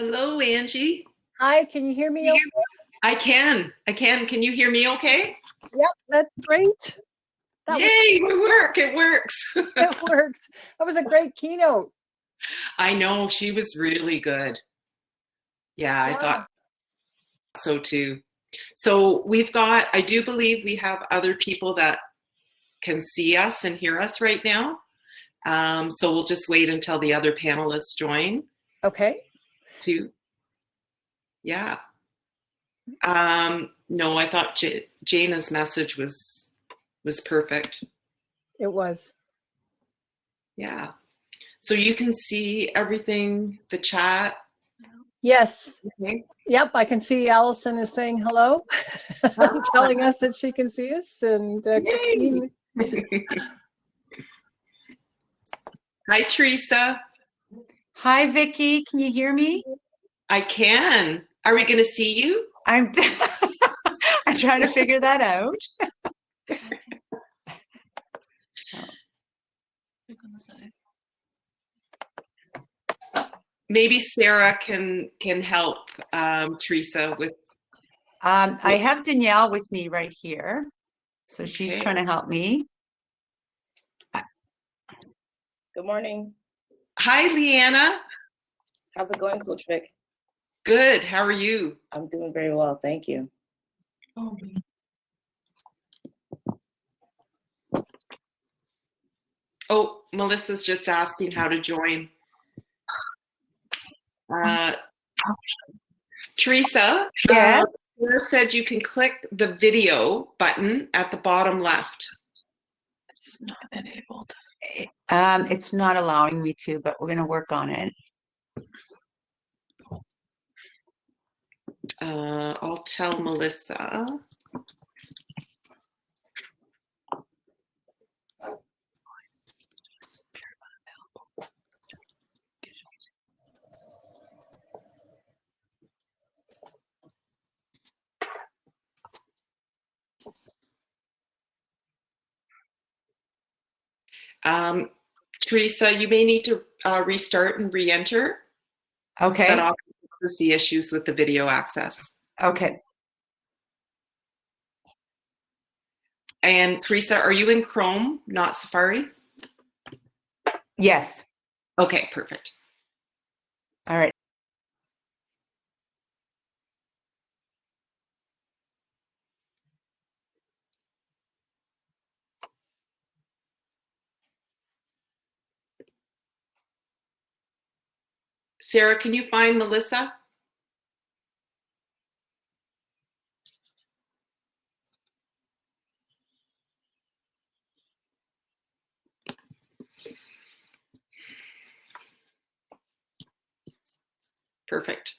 Hello, Angie. Hi, can you hear me okay? I can. Can you hear me okay? Yep, that's great. Yay, it works. It works. That was a great keynote. I know, she was really good. Yeah, I thought so too. So I do believe we have other people that can see us and hear us right now. So we'll just wait until the other panelists join. Okay. Yeah. No, I thought Jana's message was perfect. It was. Yeah. So you can see everything, the chat. Yes. Okay. Yep, I can see Allison is saying hello, telling us that she can see us, and Christine. Hi, Theresa. Hi, Vickie. Can you hear me? I can. Are we going to see you? I'm trying to figure that out. Maybe Sarah can help Theresa with. I have Danielle with me right here, so she's trying to help me. Good morning. Hi, Leanna. How's it going, Coach Vic? Good. How are you? I'm doing very well, thank you. Oh, Melissa's just asking how to join. Theresa, yes. Sarah said you can click the video button at the bottom left. It's not enabled. It's not allowing me to, but we're going to work on it. I'll tell Melissa. Theresa, you may need to restart and re-enter. Okay. That often causes the issues with the video access. Okay. And Theresa, are you in Chrome, not Safari? Yes. Okay, perfect. All right. Sarah, can you find Melissa? Perfect.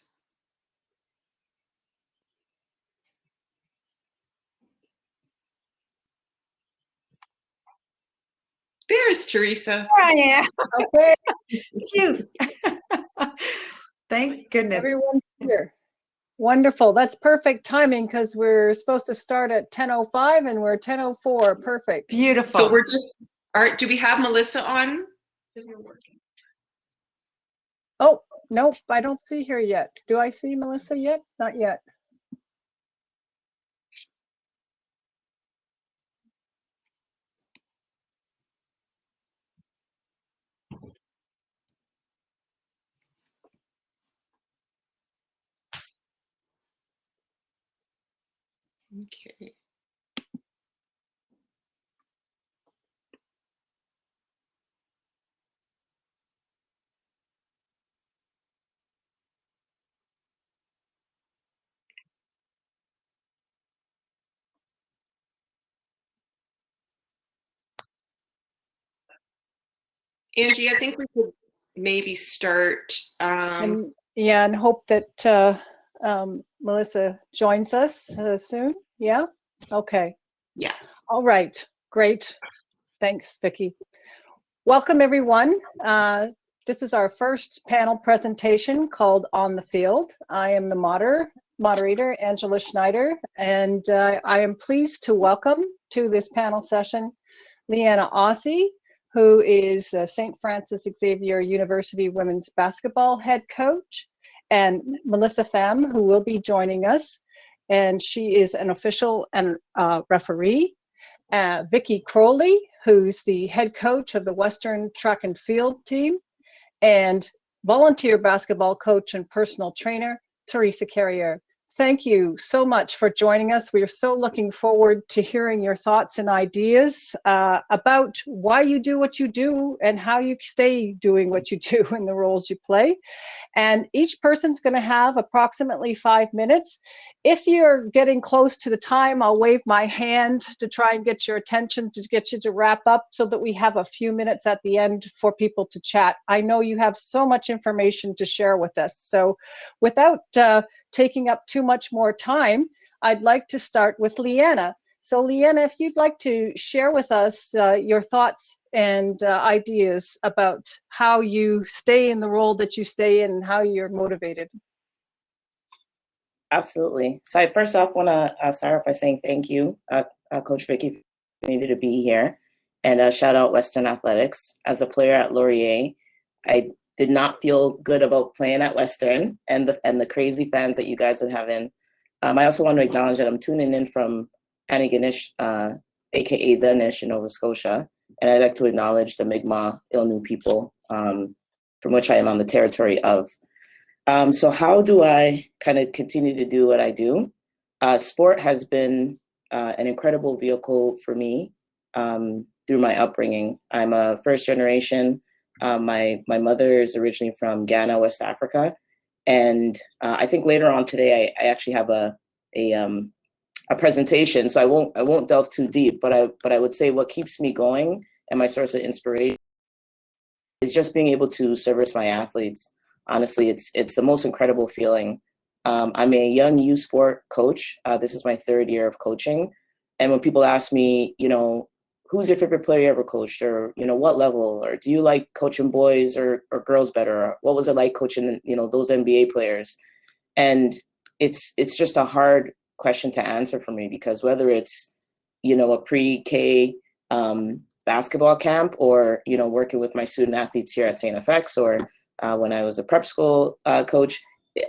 There's Theresa. There I am. Okay. Phew. Thank goodness. Everyone's here. Wonderful. That's perfect timing because we're supposed to start at 10:05 and we're 10:04. Perfect. Beautiful. So we're just, all right, do we have Melissa on? Oh, nope, I don't see her yet. Do I see Melissa yet? Not yet. Okay. Angie, I think we could maybe start. And hope that Melissa joins us soon. Yeah. Okay. Yeah. All right. Great. Thanks, Vickie. Welcome, everyone. This is our first panel presentation called On the Field. I am the moderator, Angela Schneider, and I am pleased to welcome to this panel session Leanna Osei, who is St. Francis Xavier University women's basketball head coach, and Melissa Famme, who will be joining us, and she is an official and referee. Vickie Croley, who's the head coach of the Western track and field team, and volunteer basketball coach and personal trainer, Theresa Carriere. Thank you so much for joining us. We are so looking forward to hearing your thoughts and ideas about why you do what you do and how you stay doing what you do in the roles you play. And each person's going to have approximately 5 minutes. If you're getting close to the time, I'll wave my hand to try and get your attention, to get you to wrap up so that we have a few minutes at the end for people to chat. I know you have so much information to share with us. So without taking up too much more time, I'd like to start with Leanna. So Leanna, if you'd like to share with us your thoughts and ideas about how you stay in the role that you stay in and how you're motivated. Absolutely. So I first off want to start off by saying thank you, Coach Vickie, for me to be here, and shout out Western Athletics. As a player at Laurier, I did not feel good about playing at Western and the crazy fans that you guys would have in. I also want to acknowledge that I'm tuning in from Antigonish, aka the Nish in Nova Scotia, and I'd like to acknowledge the Mi'kmaq Ilnu people, from which I am on the territory of. So how do I kind of continue to do what I do? Sport has been an incredible vehicle for me through my upbringing. I'm a first generation. My mother is originally from Ghana, West Africa, and I think later on today I actually have a presentation. So I won't delve too deep, but I would say what keeps me going and my source of inspiration is just being able to service my athletes. Honestly, it's the most incredible feeling. I'm a young youth sport coach. This is my 3rd year of coaching. And when people ask me, you know, who's your favorite player you ever coached, or, you know, what level, or do you like coaching boys or girls better? Or what was it like coaching, you know, those NBA players? And it's just a hard question to answer for me, because whether it's, you know, a pre-K basketball camp, or, you know, working with my student athletes here at StFX, or when I was a prep school coach,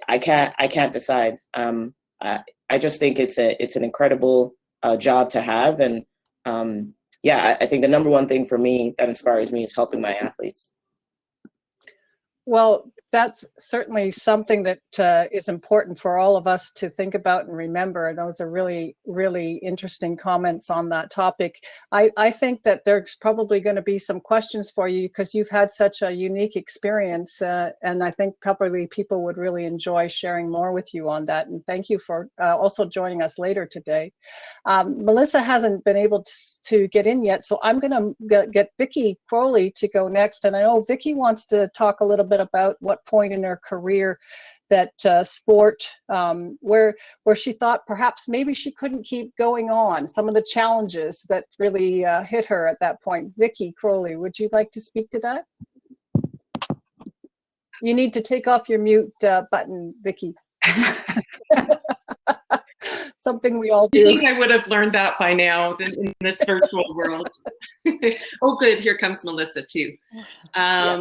I can't decide. I just think it's an incredible job to have, and yeah, I think the number one thing for me that inspires me is helping my athletes. Well, that's certainly something that is important for all of us to think about and remember. And those are really, really interesting comments on that topic. I think that there's probably going to be some questions for you, because you've had such a unique experience. And I think probably people would really enjoy sharing more with you on that. And thank you for also joining us later today. Melissa hasn't been able to get in yet, so I'm going to get Vickie Croley to go next. And I know Vickie wants to talk a little bit about what point in her career that sport, where she thought perhaps maybe she couldn't keep going on, some of the challenges that really hit her at that point. Vickie Croley, would you like to speak to that? You need to take off your mute button, Vickie. Something we all do. I think I would have learned that by now in this virtual world. Oh, good. Here comes Melissa too. Yeah.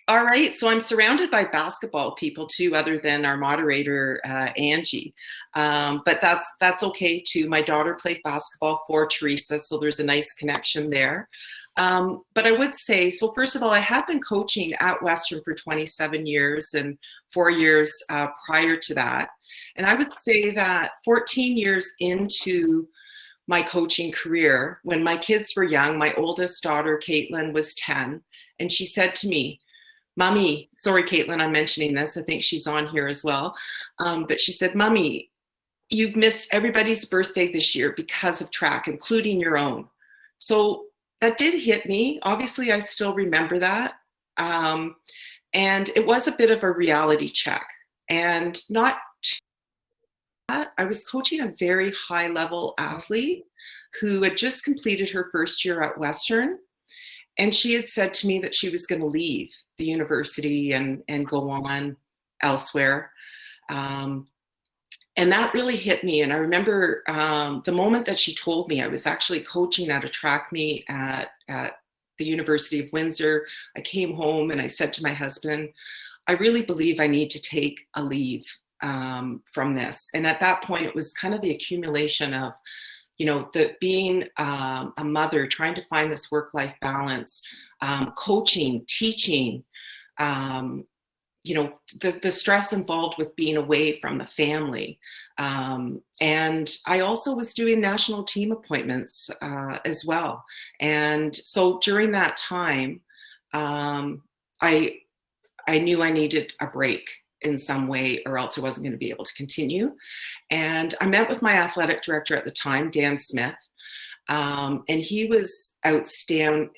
All right. So I'm surrounded by basketball people too, other than our moderator, Angie. But that's okay too. My daughter played basketball for Theresa, so there's a nice connection there. But I would say, so first of all, I have been coaching at Western for 27 years and 4 years prior to that. And I would say that 14 years into my coaching career, when my kids were young, my oldest daughter, Caitlin, was 10. And she said to me, Mommy, sorry, Caitlin, I'm mentioning this. I think she's on here as well. But she said, Mommy, you've missed everybody's birthday this year because of track, including your own. So that did hit me. Obviously, I still remember that. And it was a bit of a reality check. And not that, I was coaching a very high level athlete who had just completed her first year at Western. And she had said to me that she was going to leave the university and go on elsewhere. And that really hit me. And I remember the moment that she told me, I was actually coaching at a track meet at the University of Windsor. I came home and I said to my husband, I really believe I need to take a leave from this. And at that point, it was kind of the accumulation of, you know, being a mother, trying to find this work-life balance, coaching, teaching, you know, the stress involved with being away from the family. And I also was doing national team appointments as well. And so during that time, I knew I needed a break in some way, or else I wasn't going to be able to continue. And I met with my athletic director at the time, Dan Smith, and he was outstanding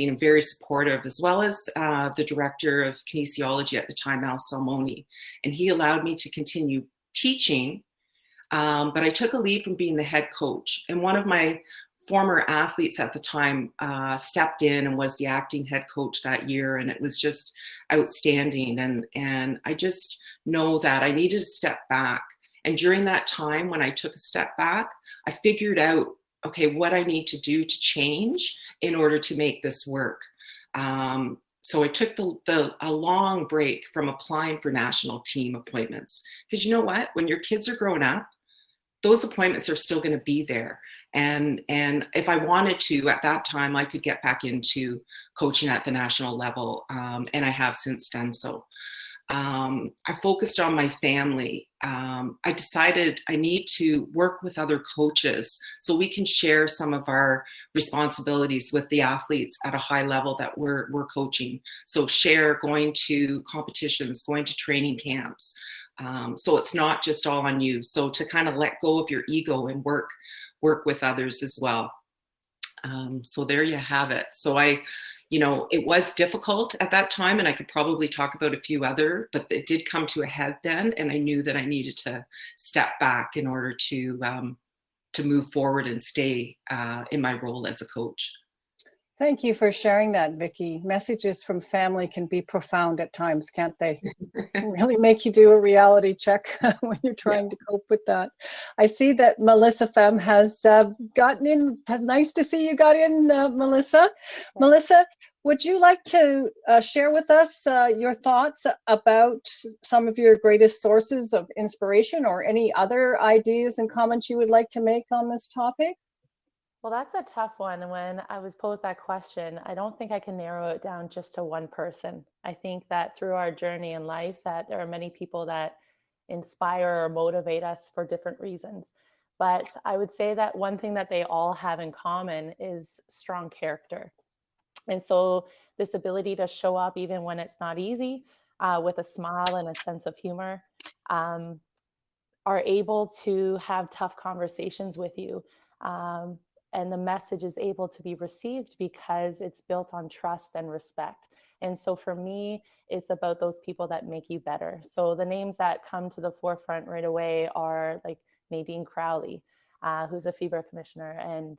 and very supportive, as well as the director of kinesiology at the time, Al Salmoni. And he allowed me to continue teaching, but I took a leave from being the head coach. And one of my former athletes at the time stepped in and was the acting head coach that year, and it was just outstanding. And I just know that I needed to step back. And during that time, when I took a step back, I figured out, okay, what I need to do to change in order to make this work. So I took a long break from applying for national team appointments, because you know what, when your kids are growing up, those appointments are still going to be there. And if I wanted to, at that time, I could get back into coaching at the national level, and I have since done so. I focused on my family. I decided I need to work with other coaches so we can share some of our responsibilities with the athletes at a high level that we're coaching. So share going to competitions, going to training camps. So it's not just all on you. So to kind of let go of your ego and work with others as well. So there you have it. So it was difficult at that time, and I could probably talk about a few other, but it did come to a head then, and I knew that I needed to step back in order to move forward and stay in my role as a coach. Thank you for sharing that, Vickie. Messages from family can be profound at times, can't they? Really make you do a reality check when you're trying to cope with that. I see that Melissa Famme has gotten in. Nice to see you got in, Melissa. Melissa, would you like to share with us your thoughts about some of your greatest sources of inspiration, or any other ideas and comments you would like to make on this topic? Well, that's a tough one. When I was posed that question, I don't think I can narrow it down just to one person. I think that through our journey in life, that there are many people that inspire or motivate us for different reasons. But I would say that one thing that they all have in common is strong character. And so this ability to show up even when it's not easy, with a smile and a sense of humor, are able to have tough conversations with you. And the message is able to be received because it's built on trust and respect. And so for me, it's about those people that make you better. So the names that come to the forefront right away are like Nadine Crowley, who's a FIBA commissioner, and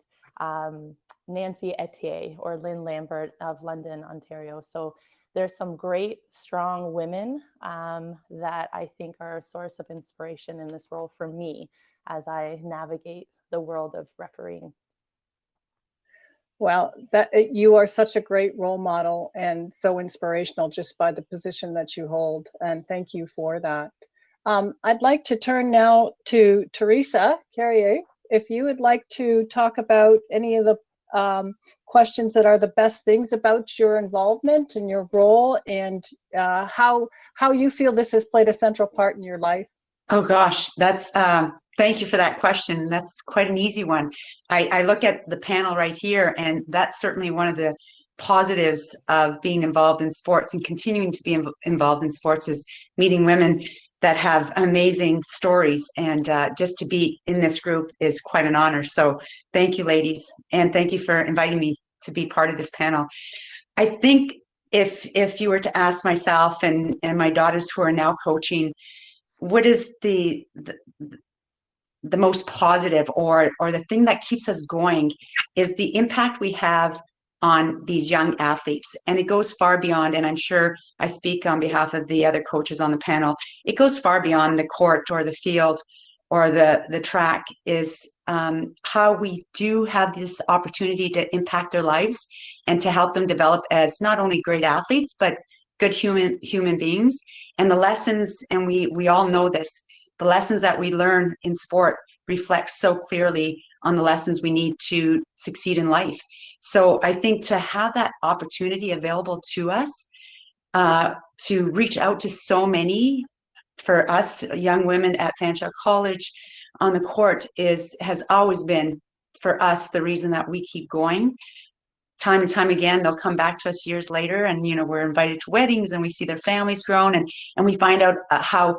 Nancy Etier or Lynn Lambert of London, Ontario. So there's some great, strong women that I think are a source of inspiration in this role for me as I navigate the world of refereeing. Well, you are such a great role model and so inspirational just by the position that you hold. And thank you for that. I'd like to turn now to Theresa Carriere. If you would like to talk about any of the questions that are the best things about your involvement and your role, and how you feel this has played a central part in your life. Oh gosh, that's thank you for that question. That's quite an easy one. I look at the panel right here, and that's certainly one of the positives of being involved in sports and continuing to be involved in sports, is meeting women that have amazing stories. And just to be in this group is quite an honor. So thank you, ladies. And thank you for inviting me to be part of this panel. I think if you were to ask myself and my daughters who are now coaching, what is the most positive or the thing that keeps us going, is the impact we have on these young athletes. And it goes far beyond, and I'm sure I speak on behalf of the other coaches on the panel, it goes far beyond the court or the field or the track, is how we do have this opportunity to impact their lives and to help them develop as not only great athletes, but good human beings. And the lessons, and we all know this, the lessons that we learn in sport reflect so clearly on the lessons we need to succeed in life. So I think to have that opportunity available to us, to reach out to so many, for us young women at Fanshawe College on the court, has always been for us the reason that we keep going. Time and time again, they'll come back to us years later, and we're invited to weddings, and we see their families grown, and we find out how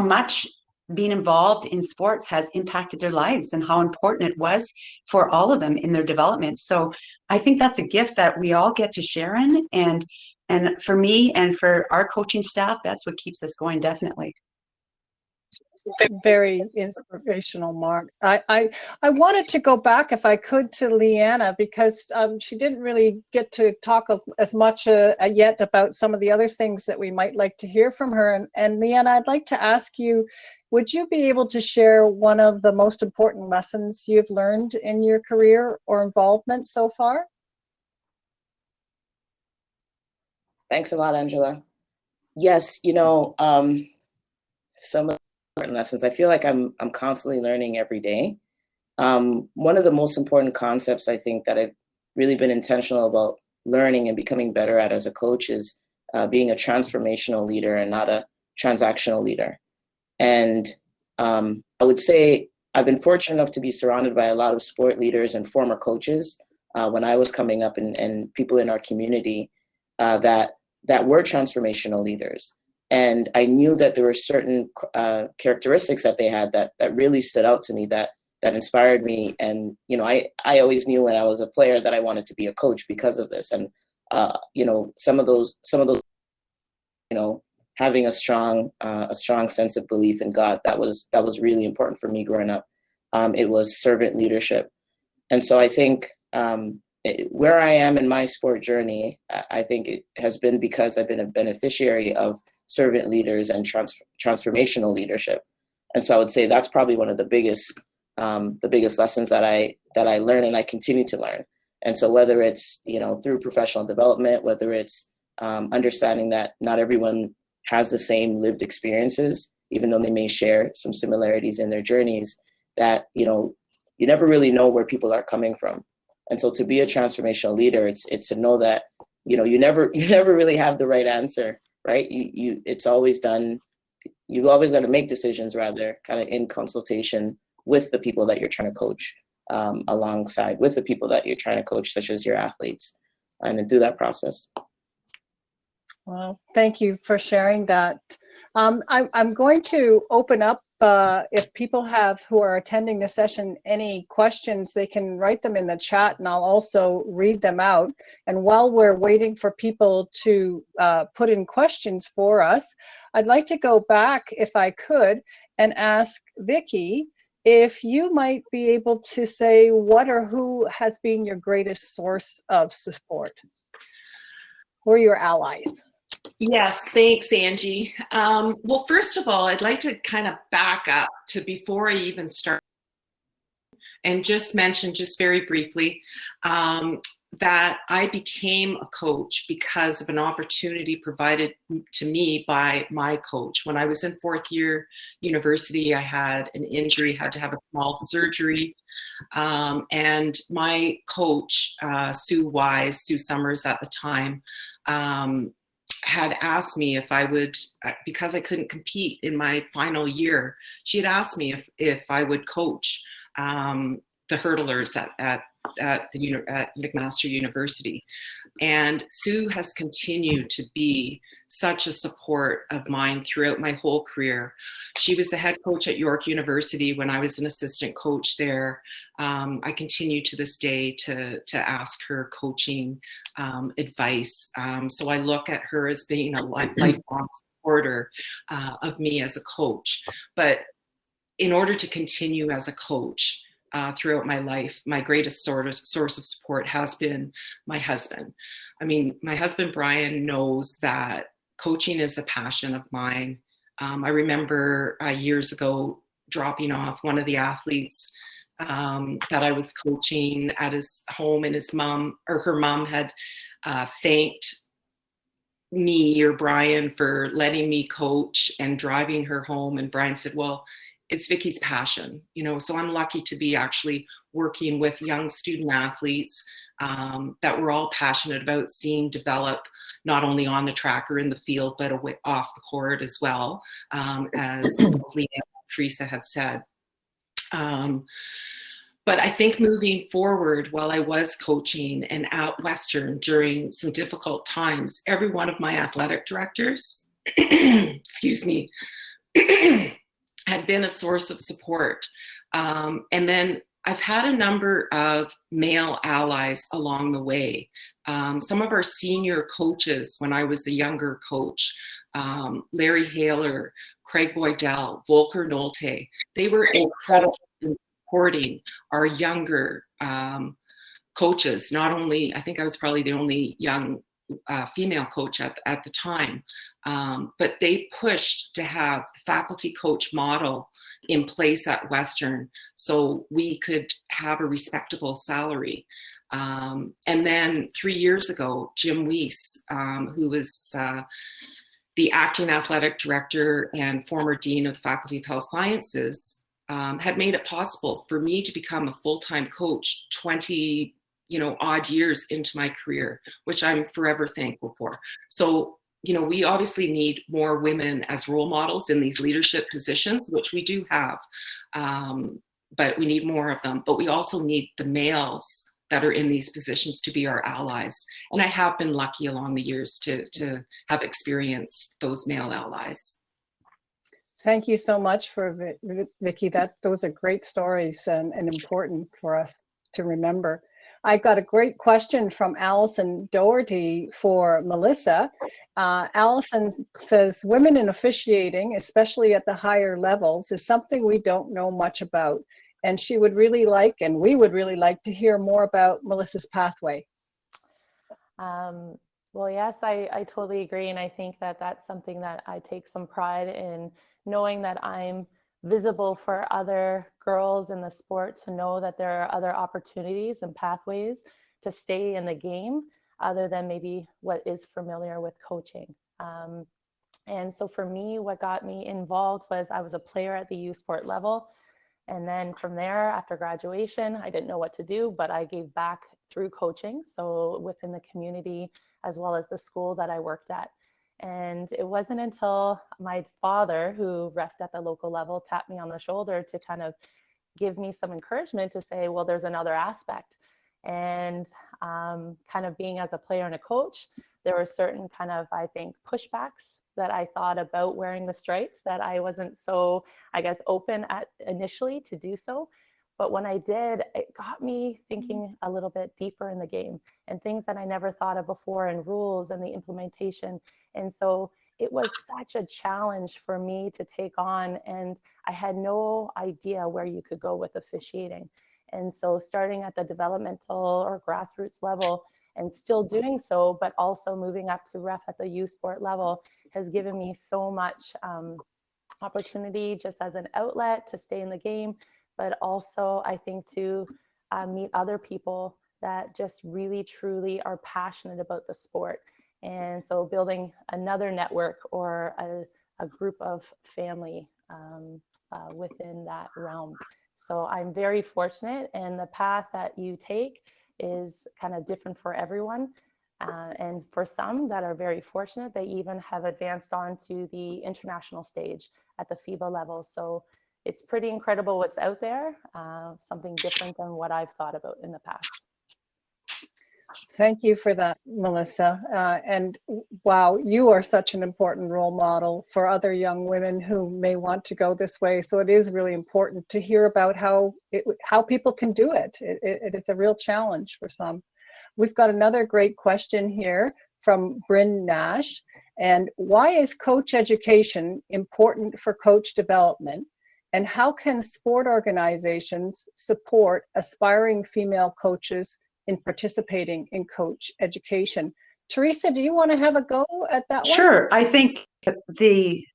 much being involved in sports has impacted their lives and how important it was for all of them in their development. So I think that's a gift that we all get to share in, and for me and for our coaching staff, that's what keeps us going, definitely. Very inspirational, Mark. I wanted to go back, if I could, to Leanna, because she didn't really get to talk as much yet about some of the other things that we might like to hear from her. And Leanna, I'd like to ask you, would you be able to share one of the most important lessons you've learned in your career or involvement so far? Thanks a lot, Angela. Yes, some of important lessons. I feel like I'm constantly learning every day. One of the most important concepts I think that I've really been intentional about learning and becoming better at as a coach is being a transformational leader and not a transactional leader. And I would say I've been fortunate enough to be surrounded by a lot of sport leaders and former coaches when I was coming up, and people in our community that were transformational leaders. And I knew that there were certain characteristics that they had that really stood out to me, that inspired me. And I always knew when I was a player that I wanted to be a coach because of this. And some of those having a strong sense of belief in God, that was really important for me growing up. It was servant leadership. And so I think where I am in my sport journey, I think it has been because I've been a beneficiary of servant leaders and transformational leadership. And so I would say that's probably one of the biggest lessons that I learn and I continue to learn. And so whether it's through professional development, whether it's understanding that not everyone has the same lived experiences, even though they may share some similarities in their journeys, that you never really know where people are coming from. And so to be a transformational leader, it's to know that you never really have the right answer, right? It's always done. You've always got to make decisions, rather, kind of in consultation with the people that you're trying to coach, alongside with the people that you're trying to coach, such as your athletes, and then through that process. Well, thank you for sharing that. I'm going to open up, if people who are attending the session, any questions, they can write them in the chat, and I'll also read them out. And while we're waiting for people to put in questions for us, I'd like to go back, if I could, and ask Vickie if you might be able to say what or who has been your greatest source of support. Who are your allies? Yes, thanks, Angie. Well, first of all, I'd like to kind of back up to before I even start and just mention, just very briefly, that I became a coach because of an opportunity provided to me by my coach. When I was in fourth year university, I had an injury, had to have a small surgery. And my coach, Sue Summers at the time, had asked me if I would, because I couldn't compete in my final year, she had asked me if I would coach the hurdlers at McMaster University. And Sue has continued to be such a support of mine throughout my whole career. She was the head coach at York University when I was an assistant coach there. I continue to this day to ask her coaching advice. So I look at her as being a lifelong supporter of me as a coach. But in order to continue as a coach, throughout my life, my greatest source of support has been my husband. I mean, my husband, Brian, knows that coaching is a passion of mine. I remember years ago dropping off one of the athletes that I was coaching at his home, and her mom had thanked me or Brian for letting me coach and driving her home. And Brian said, well, it's Vickie's passion, you know, so I'm lucky to be actually working with young student athletes that we're all passionate about seeing develop, not only on the track or in the field, but off the court as well, as Leanne and Theresa had said. But I think moving forward, while I was coaching and out Western during some difficult times, every one of my athletic directors, excuse me, had been a source of support. And then I've had a number of male allies along the way. Some of our senior coaches, when I was a younger coach, Larry Haler, Craig Boydell, Volker Nolte, they were incredible in supporting our younger coaches. Not only, I think I was probably the only young female coach at the time, but they pushed to have the faculty coach model in place at Western so we could have a respectable salary. And then 3 years ago, Jim Weiss, who was the acting athletic director and former dean of the Faculty of Health Sciences, had made it possible for me to become a full-time coach 20 odd years into my career, which I'm forever thankful for. So, we obviously need more women as role models in these leadership positions, which we do have, but we need more of them. But we also need the males that are in these positions to be our allies. And I have been lucky along the years to have experienced those male allies. Thank you so much for Vickie. Those are great stories and important for us to remember. I got a great question from Allison Doherty for Melissa. Allison says, women in officiating, especially at the higher levels, is something we don't know much about. And she would really like, and we would really like to hear more about Melissa's pathway. Well, yes, I totally agree. And I think that that's something that I take some pride in, knowing that I'm visible for other girls in the sport to know that there are other opportunities and pathways to stay in the game other than maybe what is familiar with coaching. And so for me, what got me involved was I was a player at the youth sport level. And then from there, after graduation, I didn't know what to do, but I gave back through coaching. So within the community, as well as the school that I worked at. And it wasn't until my father, who refed at the local level, tapped me on the shoulder to kind of give me some encouragement to say, well, there's another aspect. And kind of being as a player and a coach, there were certain kind of, I think, pushbacks that I thought about wearing the stripes that I wasn't so, I guess, open at initially to do so. But when I did, it got me thinking a little bit deeper in the game and things that I never thought of before, and rules and the implementation. And so it was such a challenge for me to take on, and I had no idea where you could go with officiating. And so starting at the developmental or grassroots level and still doing so, but also moving up to ref at the youth sport level has given me so much opportunity just as an outlet to stay in the game, but also I think to meet other people that just really truly are passionate about the sport. And so building another network or a group of family within that realm. So I'm very fortunate, and the path that you take is kind of different for everyone. And for some that are very fortunate, they even have advanced on to the international stage at the FIBA level. So it's pretty incredible what's out there, something different than what I've thought about in the past. Thank you for that, Melissa. And wow, you are such an important role model for other young women who may want to go this way. So it is really important to hear about how people can do it. It's a real challenge for some. We've got another great question here from Bryn Nash. And why is coach education important for coach development? And how can sport organizations support aspiring female coaches in participating in coach education? Theresa, do you want to have a go at that one? Sure. I think the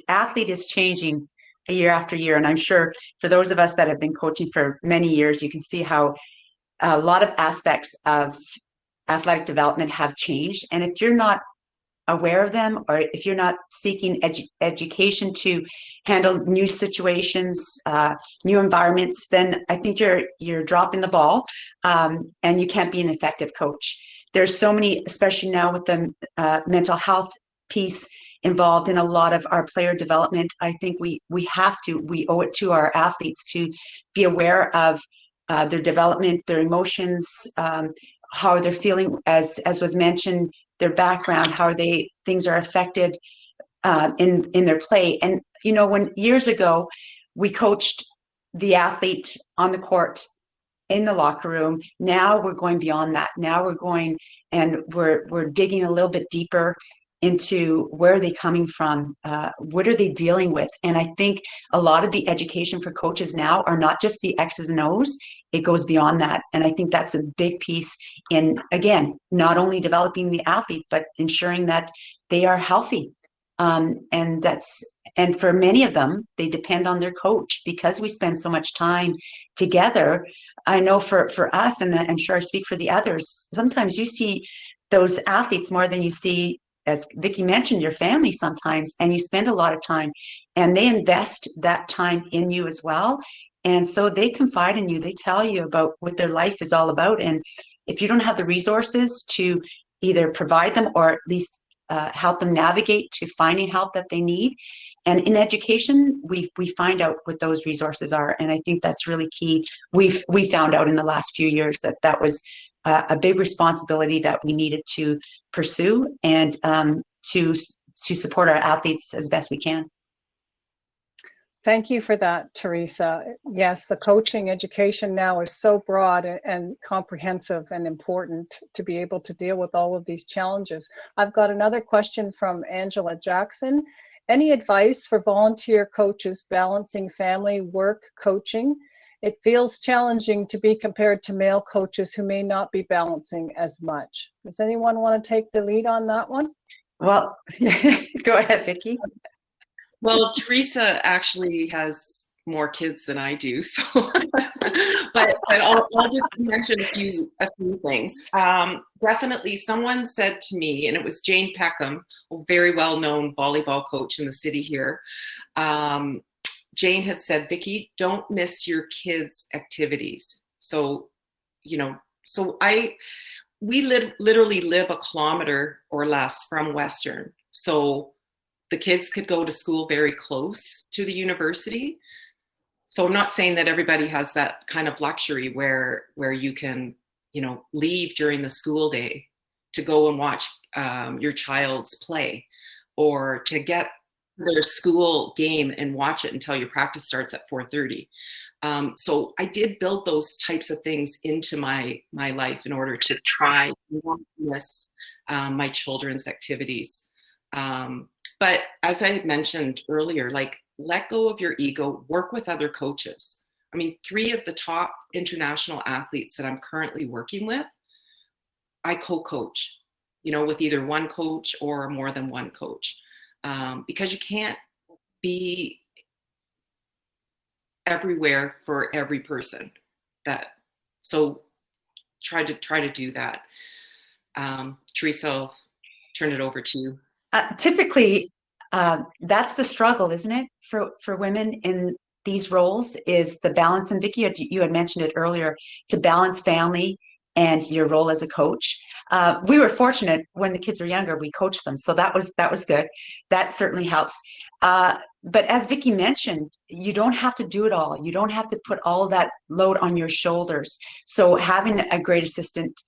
athlete is changing year after year. And I'm sure for those of us that have been coaching for many years, you can see how a lot of aspects of athletic development have changed. And if you're not aware of them, or if you're not seeking education to handle new situations, new environments, then I think you're dropping the ball, and you can't be an effective coach. There's so many, especially now with the mental health piece involved in a lot of our player development. I think we owe it to our athletes to be aware of their development, their emotions, how they're feeling, as was mentioned, their background, how things are affected in their play. And when years ago we coached the athlete on the court, in the locker room, now we're going beyond that. Now we're going and we're digging a little bit deeper into where are they coming from, what are they dealing with. And I think a lot of the education for coaches now are not just the X's and O's, it goes beyond that. And I think that's a big piece in, again, not only developing the athlete, but ensuring that they are healthy. And for many of them, they depend on their coach because we spend so much time together. I know for us, and I'm sure I speak for the others, sometimes you see those athletes more than you see, as Vickie mentioned, your family sometimes, and you spend a lot of time, and they invest that time in you as well. And so they confide in you, they tell you about what their life is all about. And if you don't have the resources to either provide them or at least help them navigate to finding help that they need. And in education, we find out what those resources are. And I think that's really key. We found out in the last few years that was a big responsibility that we needed to pursue and to support our athletes as best we can. Thank you for that, Theresa. Yes, the coaching education now is so broad and comprehensive and important to be able to deal with all of these challenges. I've got another question from Angela Jackson. Any advice for volunteer coaches balancing family, work, coaching? It feels challenging to be compared to male coaches who may not be balancing as much. Does anyone want to take the lead on that one? Well, go ahead, Vickie. Well, Theresa actually has more kids than I do, so but I'll just mention a few things. Definitely, someone said to me, and it was Jane Peckham, a very well-known volleyball coach in the city here. Jane had said, Vickie, don't miss your kids' activities. So, we literally live a kilometer or less from Western, so the kids could go to school very close to the university. So I'm not saying that everybody has that kind of luxury where you can, leave during the school day to go and watch your child's play, or to get their school game and watch it until your practice starts at 4:30. So I did build those types of things into my life in order to try not miss my children's activities. But as I had mentioned earlier, let go of your ego, work with other coaches. I mean, 3 of the top international athletes that I'm currently working with, I co-coach, with either one coach or more than one coach, because you can't be everywhere for every person. So try to do that. Theresa, I'll turn it over to you. Typically, that's the struggle, isn't it, for women in these roles, is the balance. And Vickie, you had mentioned it earlier, to balance family and your role as a coach. We were fortunate when the kids were younger, we coached them. So that was good. That certainly helps. But as Vickie mentioned, you don't have to do it all. You don't have to put all that load on your shoulders. So having a great assistant,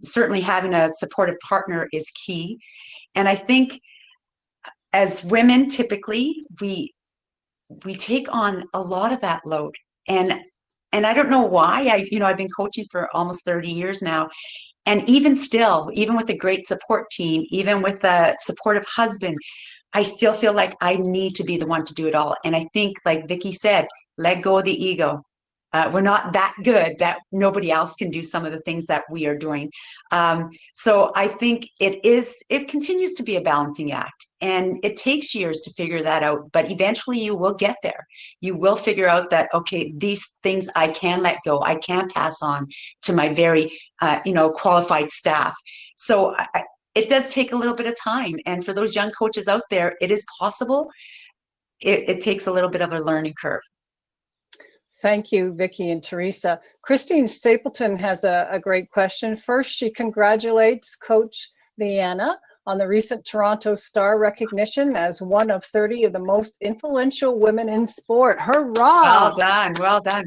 certainly having a supportive partner is key. And I think as women, typically, we take on a lot of that load. And I don't know why. I've been coaching for almost 30 years now. And even still, even with a great support team, even with a supportive husband, I still feel like I need to be the one to do it all. And I think, like Vickie said, let go of the ego. We're not that good that nobody else can do some of the things that we are doing. So I think it continues to be a balancing act, and it takes years to figure that out, but eventually you will get there. You will figure out that, okay, these things I can let go. I can pass on to my very, qualified staff. So it does take a little bit of time. And for those young coaches out there, it is possible. It takes a little bit of a learning curve. Thank you, Vickie and Theresa. Christine Stapleton has a great question. First, she congratulates Coach Leanna on the recent Toronto Star recognition as one of 30 of the most influential women in sport. Hurrah! Well done, well done.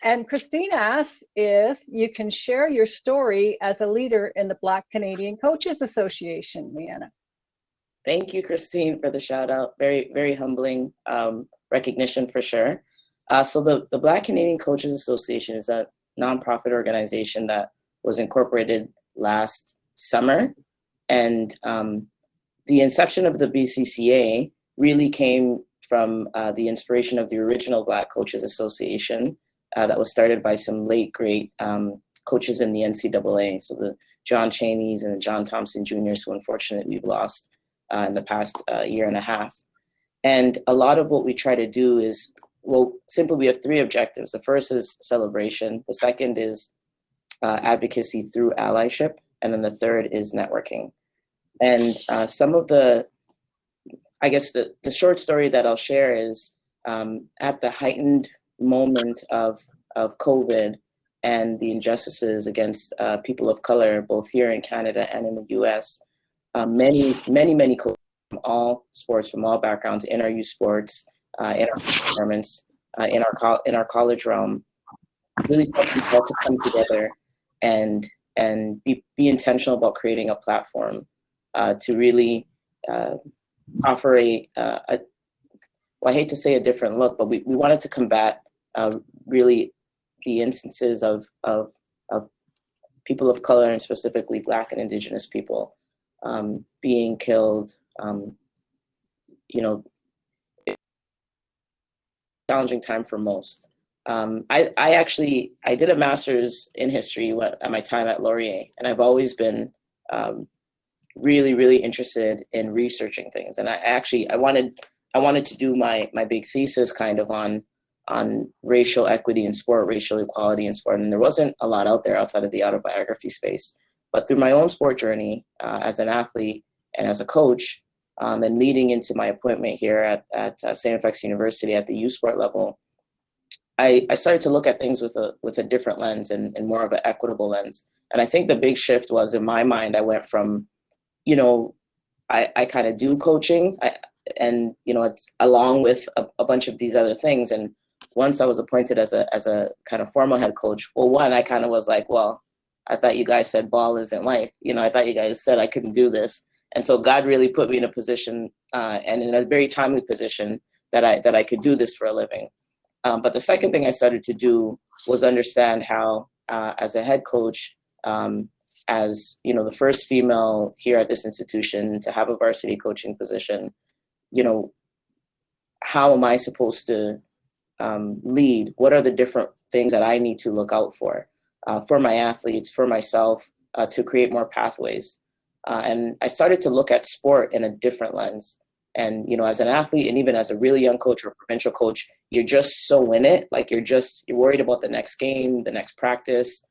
And Christine asks if you can share your story as a leader in the Black Canadian Coaches Association, Leanna. Thank you, Christine, for the shout out. Very, very humbling recognition for sure. So the Black Canadian Coaches Association is a nonprofit organization that was incorporated last summer. And the inception of the BCCA really came from the inspiration of the original Black Coaches Association that was started by some late, great coaches in the NCAA. So the John Cheneys and the John Thompson Juniors, who unfortunately we've lost in the past year and a half. And a lot of what we try to do is, well, simply we have three objectives. The first is celebration. The second is advocacy through allyship. And then the third is networking. And some of the, I guess the short story that I'll share is at the heightened moment of COVID and the injustices against people of color, both here in Canada and in the US, many coaches from all sports, from all backgrounds, in our youth sports, in our performance, in our college realm, really felt compelled to come together and be intentional about creating a platform to really offer well, I hate to say a different look, but we wanted to combat really the instances of people of color, and specifically Black and Indigenous people being killed. You know, challenging time for most. I did a master's in history at my time at Laurier, and I've always been really interested in researching things. And I wanted to do my big thesis kind of on racial equity in sport, racial equality in sport, and there wasn't a lot out there outside of the autobiography space. But through my own sport journey as an athlete and as a coach, and leading into my appointment here at StFX University at the youth sport level, I started to look at things with a different lens and more of an equitable lens. And I think the big shift was, in my mind, I went from, you know, I kind of do coaching, and you know, it's along with a bunch of these other things. And once I was appointed as a kind of formal head coach, well, one, I kind of was like, well, I thought you guys said ball isn't life. You know, I thought you guys said I couldn't do this. And so God really put me in a position, and in a very timely position, that I could do this for a living. But the second thing I started to do was understand how, as a head coach, as you know, the first female here at this institution to have a varsity coaching position, you know, how am I supposed to lead? What are the different things that I need to look out for my athletes, for myself, to create more pathways? And I started to look at sport in a different lens. And, you know, as an athlete and even as a really young coach or a provincial coach, you're just so in it. Like you're worried about the next game, the next practice.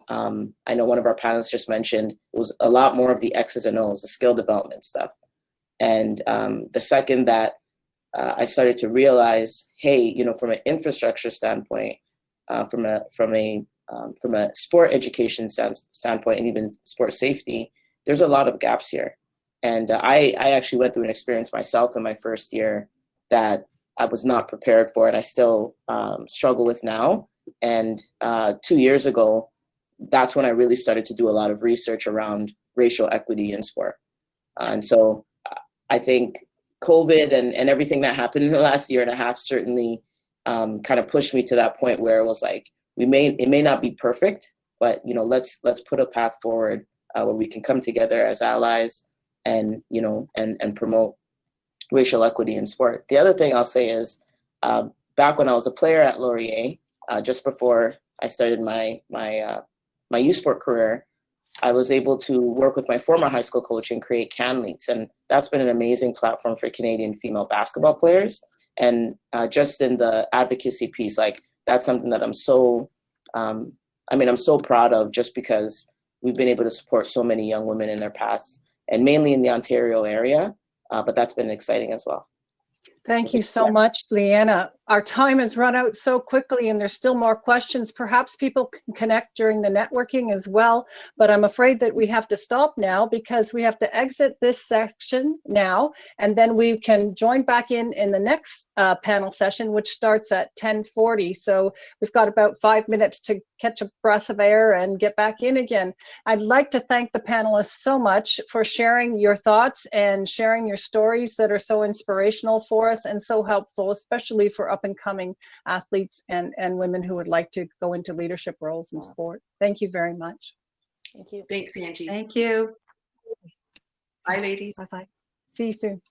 I know one of our panelists just mentioned it was a lot more of the X's and O's, the skill development stuff. And the second that I started to realize, hey, you know, from an infrastructure standpoint, from a sport education standpoint, and even sport safety, there's a lot of gaps here. And I actually went through an experience myself in my first year that I was not prepared for, and I still struggle with now. And 2 years ago, that's when I really started to do a lot of research around racial equity in sport. And so I think COVID and everything that happened in the last year and a half certainly kind of pushed me to that point where it was like, it may not be perfect, but you know, let's put a path forward where we can come together as allies and, you know, and promote racial equity in sport. The other thing I'll say is, back when I was a player at Laurier, just before I started my youth sport career, I was able to work with my former high school coach and create Canletes. And that's been an amazing platform for Canadian female basketball players. And just in the advocacy piece, like that's something that I'm so proud of, just because we've been able to support so many young women in their paths and mainly in the Ontario area. But that's been exciting as well. Thank you so much, Leanna. Our time has run out so quickly and there's still more questions. Perhaps people can connect during the networking as well, but I'm afraid that we have to stop now because we have to exit this section now, and then we can join back in the next panel session, which starts at 10:40. So we've got about 5 minutes to catch a breath of air and get back in again. I'd like to thank the panelists so much for sharing your thoughts and sharing your stories that are so inspirational for us and so helpful, especially for up-and-coming athletes and women who would like to go into leadership roles in sport. Thank you very much. Thank you. Thanks, Angie. Thank you. Bye, ladies. Bye-bye. See you soon.